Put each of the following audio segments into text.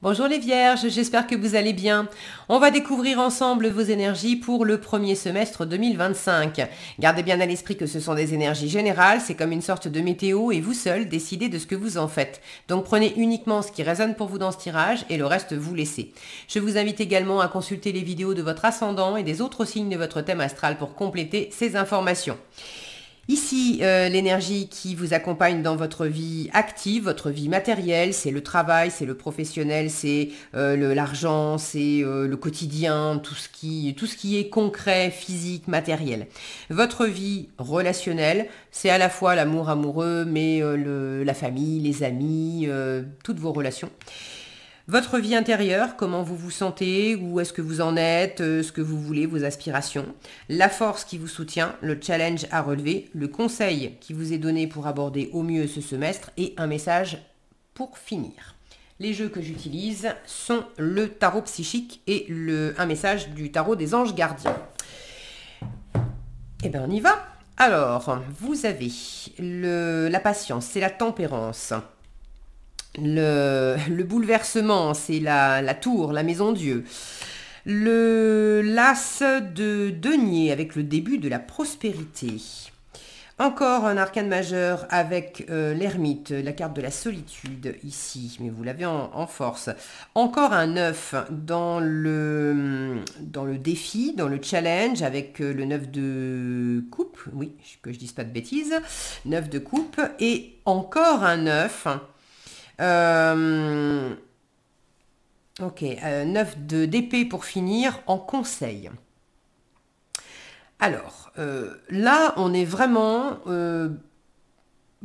Bonjour les Vierges, j'espère que vous allez bien. On va découvrir ensemble vos énergies pour le premier semestre 2025. Gardez bien à l'esprit que ce sont des énergies générales, c'est comme une sorte de météo et vous seul décidez de ce que vous en faites. Donc prenez uniquement ce qui résonne pour vous dans ce tirage et le reste vous laissez. Je vous invite également à consulter les vidéos de votre ascendant et des autres signes de votre thème astral pour compléter ces informations. Ici, l'énergie qui vous accompagne dans votre vie active, votre vie matérielle, c'est le travail, c'est le professionnel, c'est l'argent, c'est le quotidien, tout ce qui est concret, physique, matériel. Votre vie relationnelle, c'est à la fois l'amour amoureux, mais la famille, les amis, toutes vos relations. Votre vie intérieure, comment vous vous sentez, où est-ce que vous en êtes, ce que vous voulez, vos aspirations, la force qui vous soutient, le challenge à relever, le conseil qui vous est donné pour aborder au mieux ce semestre et un message pour finir. Les jeux que j'utilise sont le tarot psychique et un message du tarot des anges gardiens. Eh bien on y va. Alors, vous avez la patience, c'est la tempérance. Le bouleversement, c'est la tour, la maison Dieu. L'as de denier avec le début de la prospérité. Encore un arcane majeur avec l'ermite, la carte de la solitude ici, mais vous l'avez en force. Encore un 9 dans le défi, dans le challenge avec le 9 de coupe, oui, que je dise pas de bêtises, 9 de coupe, et encore un 9. Ok, 9 d'épée pour finir en conseil. Alors, là, on est vraiment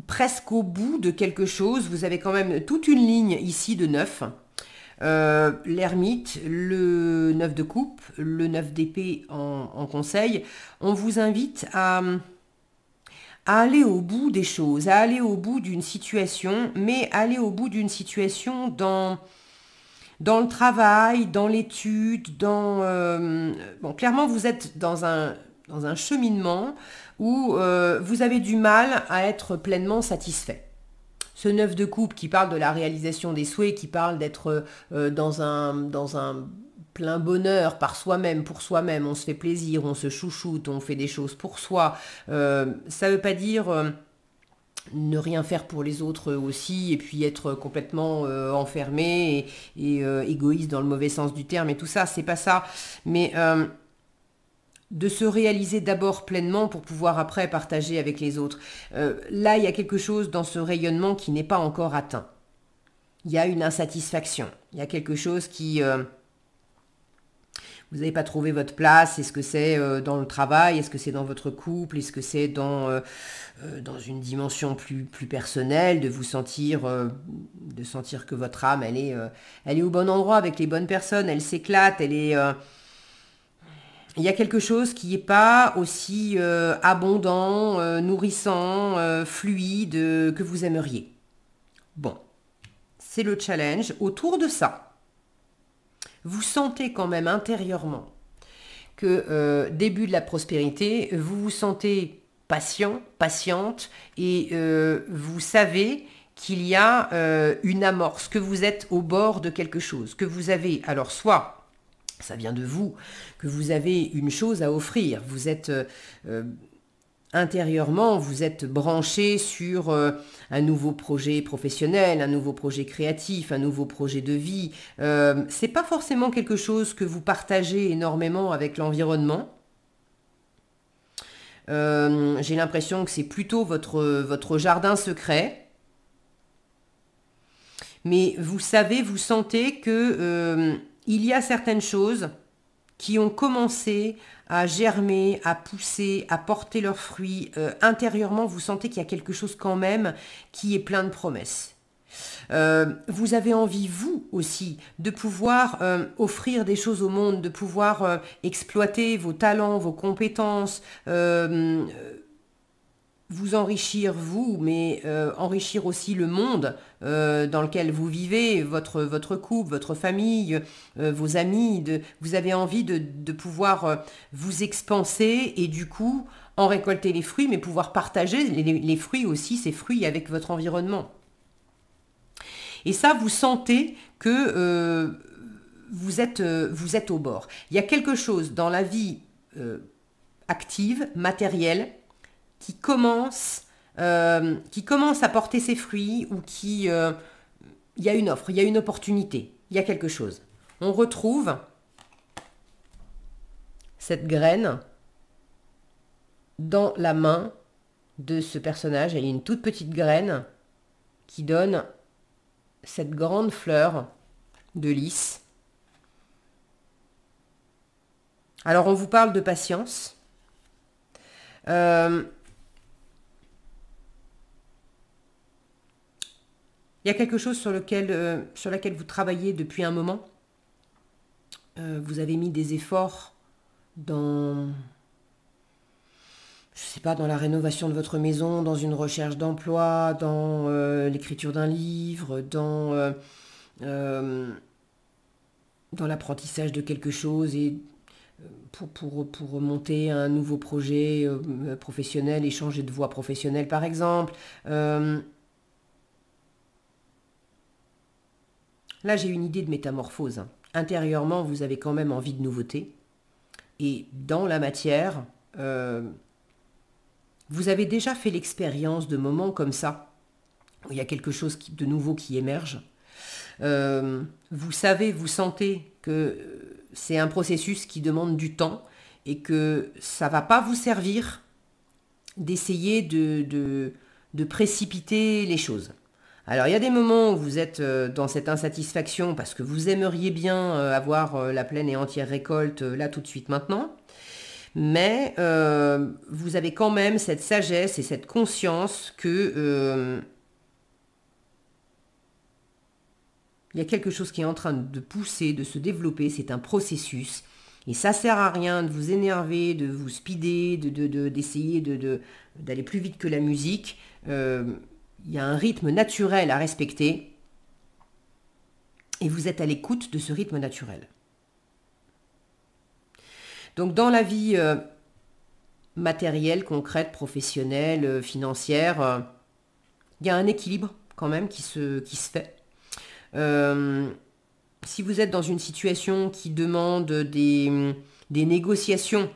presque au bout de quelque chose. Vous avez quand même toute une ligne ici de 9. L'ermite, le 9 de coupe, le 9 d'épée en conseil. On vous invite à aller au bout des choses, à aller au bout d'une situation, mais aller au bout d'une situation dans le travail, dans l'étude, bon, clairement, vous êtes dans un cheminement où vous avez du mal à être pleinement satisfait. Ce 9 de coupe qui parle de la réalisation des souhaits, qui parle d'être dans un plein bonheur par soi-même, pour soi-même, on se fait plaisir, on se chouchoute, on fait des choses pour soi. Ça ne veut pas dire ne rien faire pour les autres aussi, et puis être complètement enfermé et égoïste dans le mauvais sens du terme, et tout ça, c'est pas ça. Mais de se réaliser d'abord pleinement pour pouvoir après partager avec les autres. Là, il y a quelque chose dans ce rayonnement qui n'est pas encore atteint. Il y a une insatisfaction, il y a quelque chose qui... vous n'avez pas trouvé votre place. Est-ce que c'est dans le travail? Est-ce que c'est dans votre couple? Est-ce que c'est dans une dimension plus personnelle, de vous sentir, que votre âme, elle est au bon endroit avec les bonnes personnes, elle s'éclate, il y a quelque chose qui n'est pas aussi abondant, nourrissant, fluide que vous aimeriez. Bon, c'est le challenge. Autour de ça, vous sentez quand même intérieurement que début de la prospérité, vous vous sentez patient, patiente, et vous savez qu'il y a une amorce, que vous êtes au bord de quelque chose, que vous avez, alors soit ça vient de vous, que vous avez une chose à offrir, vous êtes... intérieurement, vous êtes branché sur un nouveau projet professionnel, un nouveau projet créatif, un nouveau projet de vie. C'est pas forcément quelque chose que vous partagez énormément avec l'environnement. J'ai l'impression que c'est plutôt votre jardin secret. Mais vous savez, vous sentez que il y a certaines choses qui ont commencé à germer, à pousser, à porter leurs fruits. Intérieurement, vous sentez qu'il y a quelque chose quand même qui est plein de promesses. Vous avez envie, vous aussi, de pouvoir offrir des choses au monde, de pouvoir exploiter vos talents, vos compétences, vous enrichir vous, mais enrichir aussi le monde dans lequel vous vivez, votre couple, votre famille, vos amis. Vous avez envie de pouvoir vous expanser et du coup en récolter les fruits, mais pouvoir partager les fruits aussi, ces fruits avec votre environnement. Et ça, vous sentez que vous êtes au bord. Il y a quelque chose dans la vie active, matérielle, qui commence à porter ses fruits ou il y a une offre, il y a une opportunité, il y a quelque chose. On retrouve cette graine dans la main de ce personnage. Elle est une toute petite graine qui donne cette grande fleur de lys. Alors on vous parle de patience. Il y a quelque chose sur laquelle vous travaillez depuis un moment. Vous avez mis des efforts dans, je sais pas, dans la rénovation de votre maison, dans une recherche d'emploi, dans l'écriture d'un livre, dans l'apprentissage de quelque chose et pour monter un nouveau projet professionnel et changer de voie professionnelle par exemple. Là, j'ai une idée de métamorphose. Intérieurement, vous avez quand même envie de nouveauté. Et dans la matière, vous avez déjà fait l'expérience de moments comme ça, où il y a quelque chose de nouveau qui émerge. Vous savez, vous sentez que c'est un processus qui demande du temps et que ça ne va pas vous servir d'essayer de précipiter les choses. Alors, il y a des moments où vous êtes dans cette insatisfaction parce que vous aimeriez bien avoir la pleine et entière récolte là tout de suite maintenant. Mais vous avez quand même cette sagesse et cette conscience que il y a quelque chose qui est en train de pousser, de se développer. C'est un processus. Et ça sert à rien de vous énerver, de vous speeder, d'essayer d'aller plus vite que la musique. Il y a un rythme naturel à respecter et vous êtes à l'écoute de ce rythme naturel. Donc dans la vie matérielle, concrète, professionnelle, financière, il y a un équilibre quand même qui se fait. Si vous êtes dans une situation qui demande des négociations,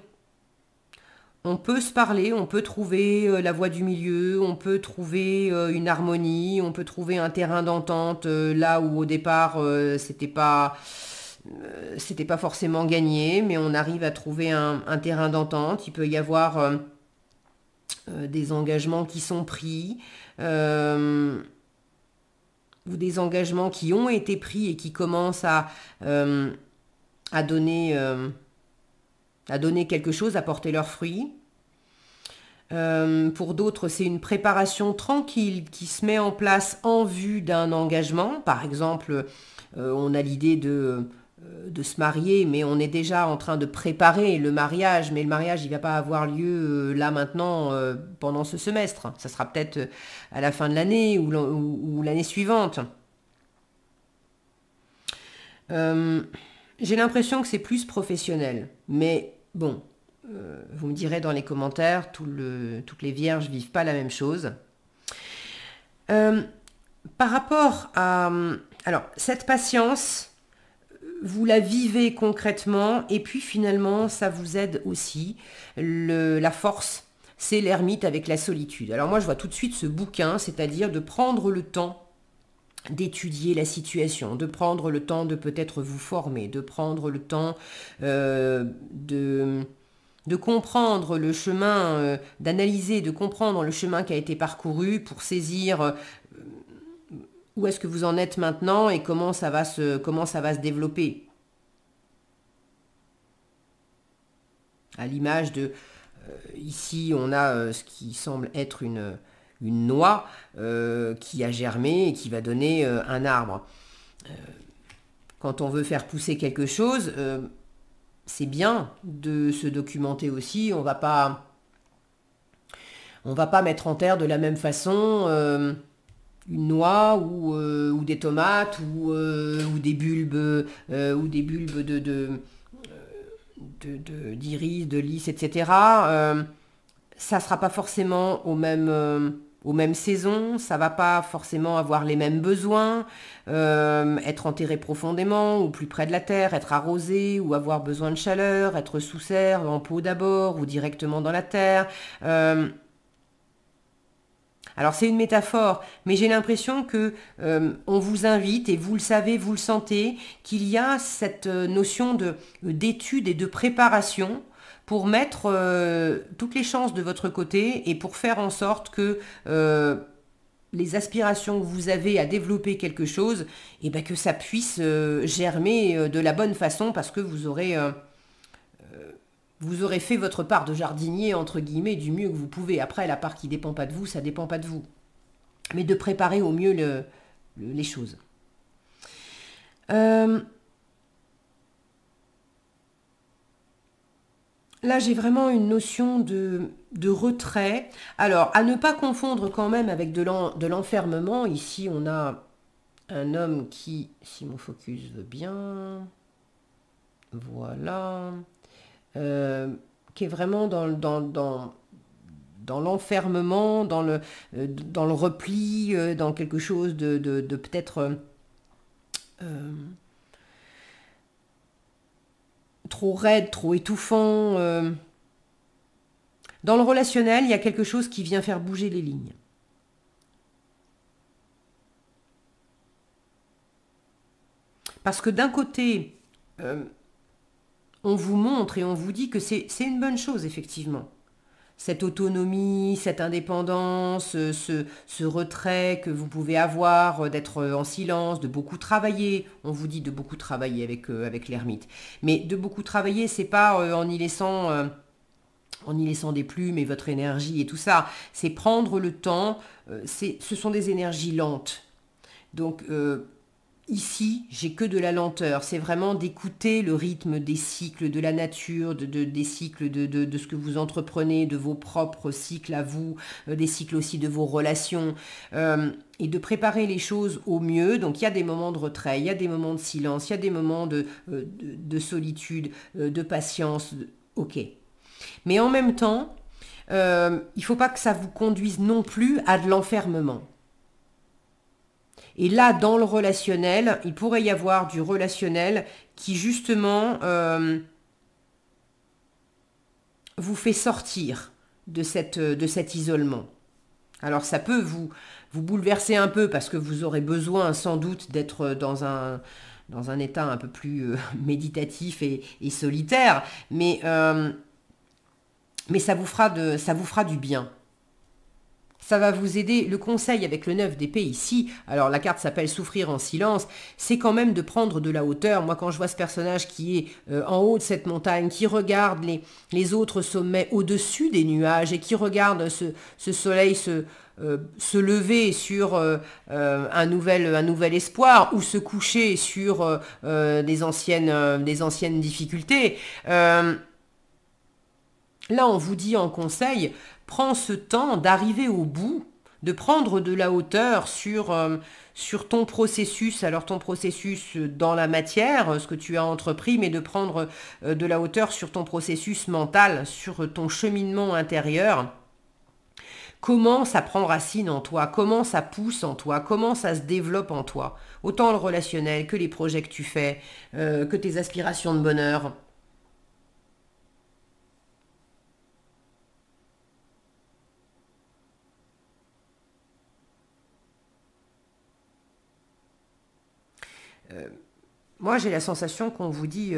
on peut se parler, on peut trouver la voie du milieu, on peut trouver une harmonie, on peut trouver un terrain d'entente là où au départ c'était pas forcément gagné, mais on arrive à trouver un terrain d'entente. Il peut y avoir des engagements qui sont pris ou des engagements qui ont été pris et qui commencent à donner quelque chose, à porter leurs fruits. Pour d'autres, c'est une préparation tranquille qui se met en place en vue d'un engagement. Par exemple, on a l'idée de se marier, mais on est déjà en train de préparer le mariage. Mais le mariage, il ne va pas avoir lieu là maintenant pendant ce semestre. Ça sera peut-être à la fin de l'année ou l'année suivante. J'ai l'impression que c'est plus professionnel. Mais bon, vous me direz dans les commentaires, toutes les vierges ne vivent pas la même chose. Par rapport à... Alors, cette patience, vous la vivez concrètement et puis finalement, ça vous aide aussi. La force, c'est l'ermite avec la solitude. Alors moi, je vois tout de suite ce bouquin, c'est-à-dire de prendre le temps d'étudier la situation, de prendre le temps de peut-être vous former, de prendre le temps de comprendre le chemin, d'analyser, de comprendre le chemin qui a été parcouru pour saisir où est-ce que vous en êtes maintenant et comment ça va se développer. À l'image de, ici on a ce qui semble être une noix qui a germé et qui va donner un arbre. Quand on veut faire pousser quelque chose, c'est bien de se documenter aussi. On va pas mettre en terre de la même façon une noix ou des tomates ou des bulbes d'iris, de lys, etc. Ça sera pas forcément au même aux mêmes saisons, ça va pas forcément avoir les mêmes besoins, être enterré profondément ou plus près de la terre, être arrosé ou avoir besoin de chaleur, être sous serre, en pot d'abord ou directement dans la terre. Alors c'est une métaphore, mais j'ai l'impression que on vous invite, et vous le savez, vous le sentez, qu'il y a cette notion d'étude et de préparation pour mettre toutes les chances de votre côté et pour faire en sorte que les aspirations que vous avez à développer quelque chose, et ben que ça puisse germer de la bonne façon parce que vous aurez fait votre part de jardinier, entre guillemets, du mieux que vous pouvez. Après, la part qui ne dépend pas de vous, ça ne dépend pas de vous. Mais de préparer au mieux les choses. Là, j'ai vraiment une notion de retrait. Alors, à ne pas confondre quand même avec de l'enfermement. Ici, on a un homme qui, si mon focus veut bien, voilà, qui est vraiment dans l'enfermement, dans le repli, dans quelque chose de peut-être trop raide, trop étouffant. Dans le relationnel, il y a quelque chose qui vient faire bouger les lignes. Parce que d'un côté, on vous montre et on vous dit que c'est une bonne chose, effectivement. Cette autonomie, cette indépendance, ce retrait que vous pouvez avoir, d'être en silence, de beaucoup travailler. On vous dit de beaucoup travailler avec l'ermite. Mais de beaucoup travailler, c'est pas en y laissant des plumes et votre énergie et tout ça. C'est prendre le temps. Ce sont des énergies lentes. Donc, ici, j'ai que de la lenteur. C'est vraiment d'écouter le rythme des cycles de la nature, des cycles de ce que vous entreprenez, de vos propres cycles à vous, des cycles aussi de vos relations, et de préparer les choses au mieux. Donc il y a des moments de retrait, il y a des moments de silence, il y a des moments de solitude, de patience. Ok. Mais en même temps, il ne faut pas que ça vous conduise non plus à de l'enfermement. Et là, dans le relationnel, il pourrait y avoir du relationnel qui, justement, vous fait sortir de cet isolement. Alors, ça peut vous bouleverser un peu parce que vous aurez besoin, sans doute, d'être dans un état un peu plus méditatif et solitaire. Mais ça vous fera du bien. Ça va vous aider. Le conseil avec le 9 d'épée ici, alors la carte s'appelle souffrir en silence, c'est quand même de prendre de la hauteur. Moi, quand je vois ce personnage qui est en haut de cette montagne, qui regarde les autres sommets au-dessus des nuages et qui regarde ce soleil se lever sur un nouvel espoir ou se coucher sur des anciennes difficultés. Là, on vous dit en conseil, prends ce temps d'arriver au bout, de prendre de la hauteur sur ton processus, alors ton processus dans la matière, ce que tu as entrepris, mais de prendre de la hauteur sur ton processus mental, sur ton cheminement intérieur. Comment ça prend racine en toi, comment ça pousse en toi, comment ça se développe en toi, autant le relationnel que les projets que tu fais, que tes aspirations de bonheur. Moi, j'ai la sensation qu'on vous dit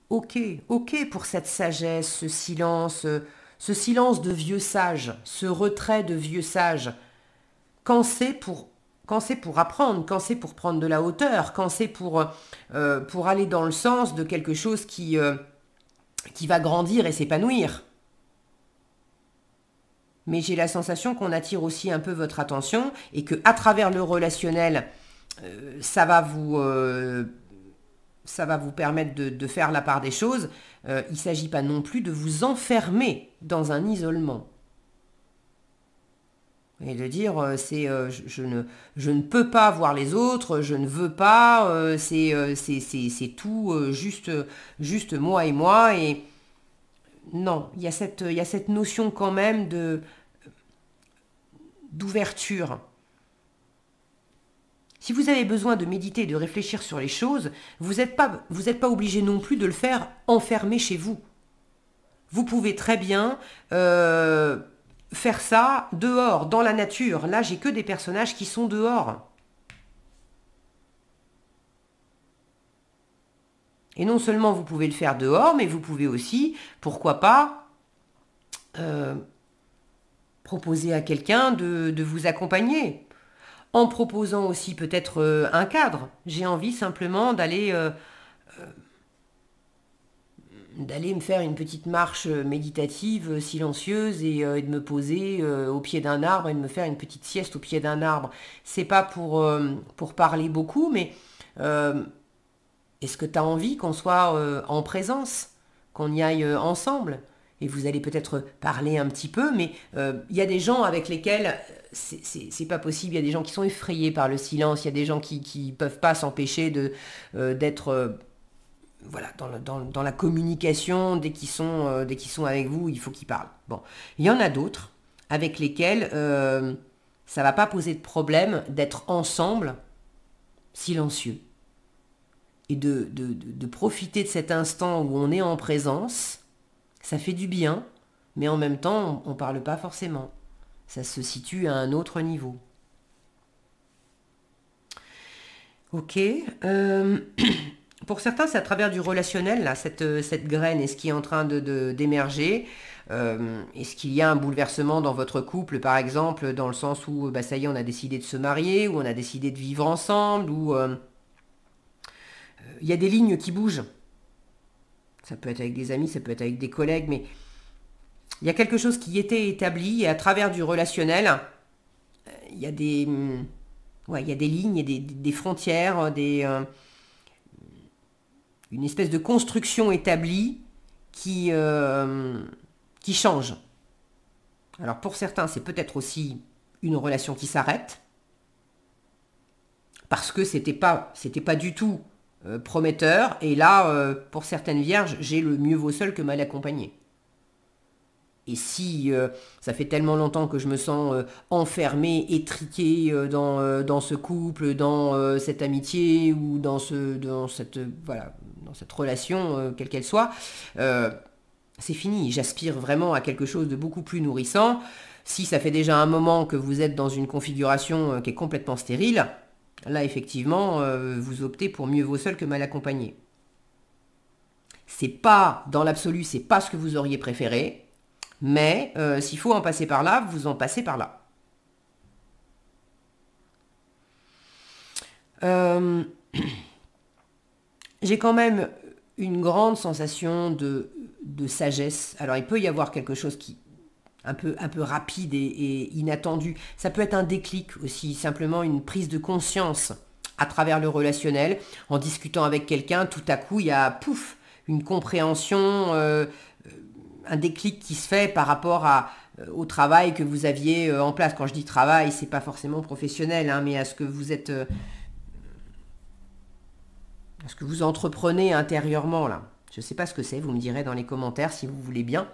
ok, ok pour cette sagesse, ce silence de vieux sage, ce retrait de vieux sage. Quand c'est pour apprendre, quand c'est pour prendre de la hauteur, quand c'est pour aller dans le sens de quelque chose qui va grandir et s'épanouir. Mais j'ai la sensation qu'on attire aussi un peu votre attention et que à travers le relationnel, ça va vous permettre de faire la part des choses. Il ne s'agit pas non plus de vous enfermer dans un isolement. Et de dire, je ne peux pas voir les autres, je ne veux pas, c'est tout, juste moi et moi. Et non, il y a cette notion quand même d'ouverture. Si vous avez besoin de méditer, de réfléchir sur les choses, vous n'êtes pas obligé non plus de le faire enfermé chez vous. Vous pouvez très bien faire ça dehors, dans la nature. Là, j'ai que des personnages qui sont dehors. Et non seulement vous pouvez le faire dehors, mais vous pouvez aussi, pourquoi pas, proposer à quelqu'un de vous accompagner. En proposant aussi peut-être un cadre. J'ai envie simplement d'aller me faire une petite marche méditative, silencieuse et de me poser au pied d'un arbre et de me faire une petite sieste au pied d'un arbre. C'est pas pour parler beaucoup, mais est-ce que tu as envie qu'on soit en présence, qu'on y aille ensemble? Et vous allez peut-être parler un petit peu, mais il y a des gens avec lesquels c'est pas possible. Il y a des gens qui sont effrayés par le silence. Il y a des gens qui peuvent pas s'empêcher d'être voilà, dans la communication. Dès qu'ils sont avec vous, il faut qu'ils parlent. Bon, il y en a d'autres avec lesquels ça va pas poser de problème d'être ensemble, silencieux, et de profiter de cet instant où on est en présence. Ça fait du bien, mais en même temps, on ne parle pas forcément. Ça se situe à un autre niveau. Ok. Pour certains, c'est à travers du relationnel, là, cette graine, est-ce qui est en train d'émerger. Est-ce qu'il y a un bouleversement dans votre couple, par exemple, dans le sens où, ça y est, on a décidé de se marier, ou on a décidé de vivre ensemble, ou il y a des lignes qui bougent. Ça peut être avec des amis, ça peut être avec des collègues, mais il y a quelque chose qui était établi et à travers du relationnel, il y a des lignes et des frontières, une espèce de construction établie qui change. Alors pour certains, c'est peut-être aussi une relation qui s'arrête parce que c'était pas du tout prometteur, et là, pour certaines vierges, j'ai le mieux vaut seul que mal accompagné. Et si ça fait tellement longtemps que je me sens enfermée, étriquée dans ce couple, dans cette amitié ou dans cette relation, quelle qu'elle soit, c'est fini. J'aspire vraiment à quelque chose de beaucoup plus nourrissant. Si ça fait déjà un moment que vous êtes dans une configuration qui est complètement stérile, là, effectivement, vous optez pour mieux vaut seul que mal accompagné. C'est pas, dans l'absolu, c'est pas ce que vous auriez préféré, mais s'il faut en passer par là, vous en passez par là. J'ai quand même une grande sensation de sagesse. Alors, il peut y avoir quelque chose qui un peu rapide et inattendu. Ça peut être un déclic aussi, simplement une prise de conscience à travers le relationnel. En discutant avec quelqu'un, tout à coup, il y a, pouf, une compréhension, un déclic qui se fait par rapport au travail que vous aviez en place. Quand je dis travail, c'est pas forcément professionnel, hein, mais à ce que vous êtes... à ce que vous entreprenez intérieurement, là. Je ne sais pas ce que c'est, vous me direz dans les commentaires si vous voulez bien.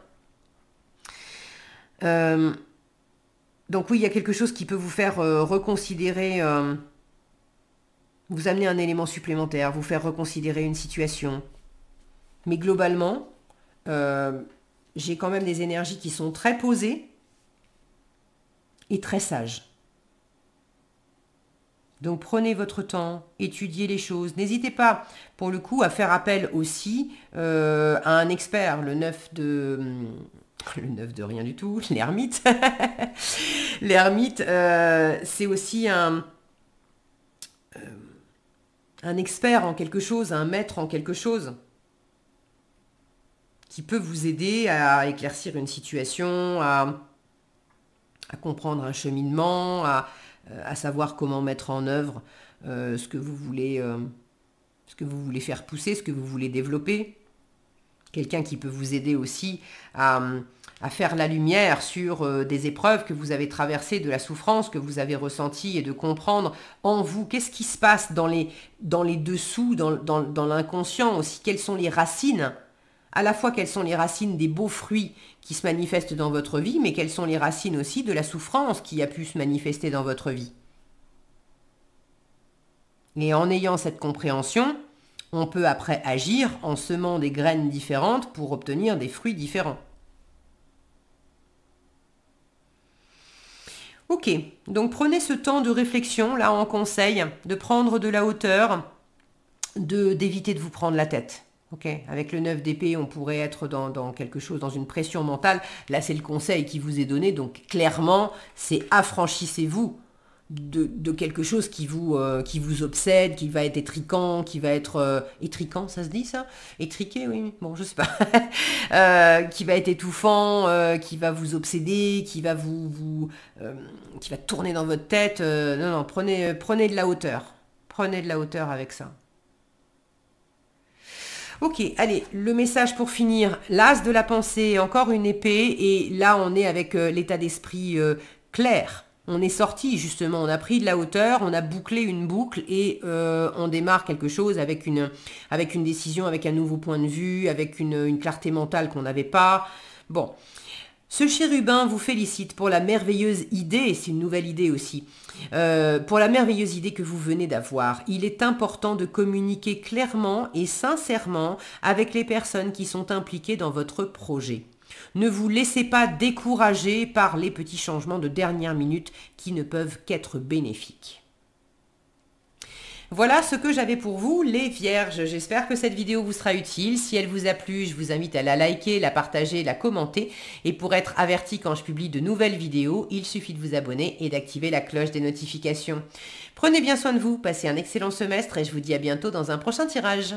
Donc oui, il y a quelque chose qui peut vous faire reconsidérer, vous amener un élément supplémentaire, vous faire reconsidérer une situation. Mais globalement, j'ai quand même des énergies qui sont très posées et très sages. Donc prenez votre temps, étudiez les choses. N'hésitez pas, pour le coup, à faire appel aussi à un expert, le 9 de rien du tout, l'ermite. L'ermite, c'est aussi un expert en quelque chose, un maître en quelque chose, qui peut vous aider à éclaircir une situation, à comprendre un cheminement, à savoir comment mettre en œuvre ce que vous voulez faire pousser, ce que vous voulez développer. Quelqu'un qui peut vous aider aussi à faire la lumière sur des épreuves que vous avez traversées, de la souffrance que vous avez ressentie, et de comprendre en vous qu'est-ce qui se passe dans les dessous, dans l'inconscient aussi, quelles sont les racines à la fois quelles sont les racines des beaux fruits qui se manifestent dans votre vie, mais quelles sont les racines aussi de la souffrance qui a pu se manifester dans votre vie. Et en ayant cette compréhension, on peut après agir en semant des graines différentes pour obtenir des fruits différents. Ok, donc prenez ce temps de réflexion, là on conseille de prendre de la hauteur, d'éviter de vous prendre la tête. Okay. Avec le 9 d'épée, on pourrait être dans quelque chose, dans une pression mentale. Là, c'est le conseil qui vous est donné. Donc, clairement, c'est affranchissez-vous de quelque chose qui vous obsède, qui va être étriquant, qui va être... étriquant, ça se dit ça? Étriqué, oui. Bon, je sais pas. Qui va être étouffant, qui va vous obséder, qui va qui va tourner dans votre tête. Non, prenez de la hauteur. Prenez de la hauteur avec ça. Ok, allez, le message pour finir, l'as de la pensée, encore une épée, et là on est avec l'état d'esprit clair. On est sorti justement, on a pris de la hauteur, on a bouclé une boucle et on démarre quelque chose avec une décision, avec un nouveau point de vue, avec une clarté mentale qu'on n'avait pas. Bon, ce chérubin vous félicite pour la merveilleuse idée, c'est une nouvelle idée aussi, pour la merveilleuse idée que vous venez d'avoir. Il est important de communiquer clairement et sincèrement avec les personnes qui sont impliquées dans votre projet. Ne vous laissez pas décourager par les petits changements de dernière minute qui ne peuvent qu'être bénéfiques. Voilà ce que j'avais pour vous, les vierges. J'espère que cette vidéo vous sera utile. Si elle vous a plu, je vous invite à la liker, la partager, la commenter. Et pour être averti quand je publie de nouvelles vidéos, il suffit de vous abonner et d'activer la cloche des notifications. Prenez bien soin de vous, passez un excellent semestre et je vous dis à bientôt dans un prochain tirage.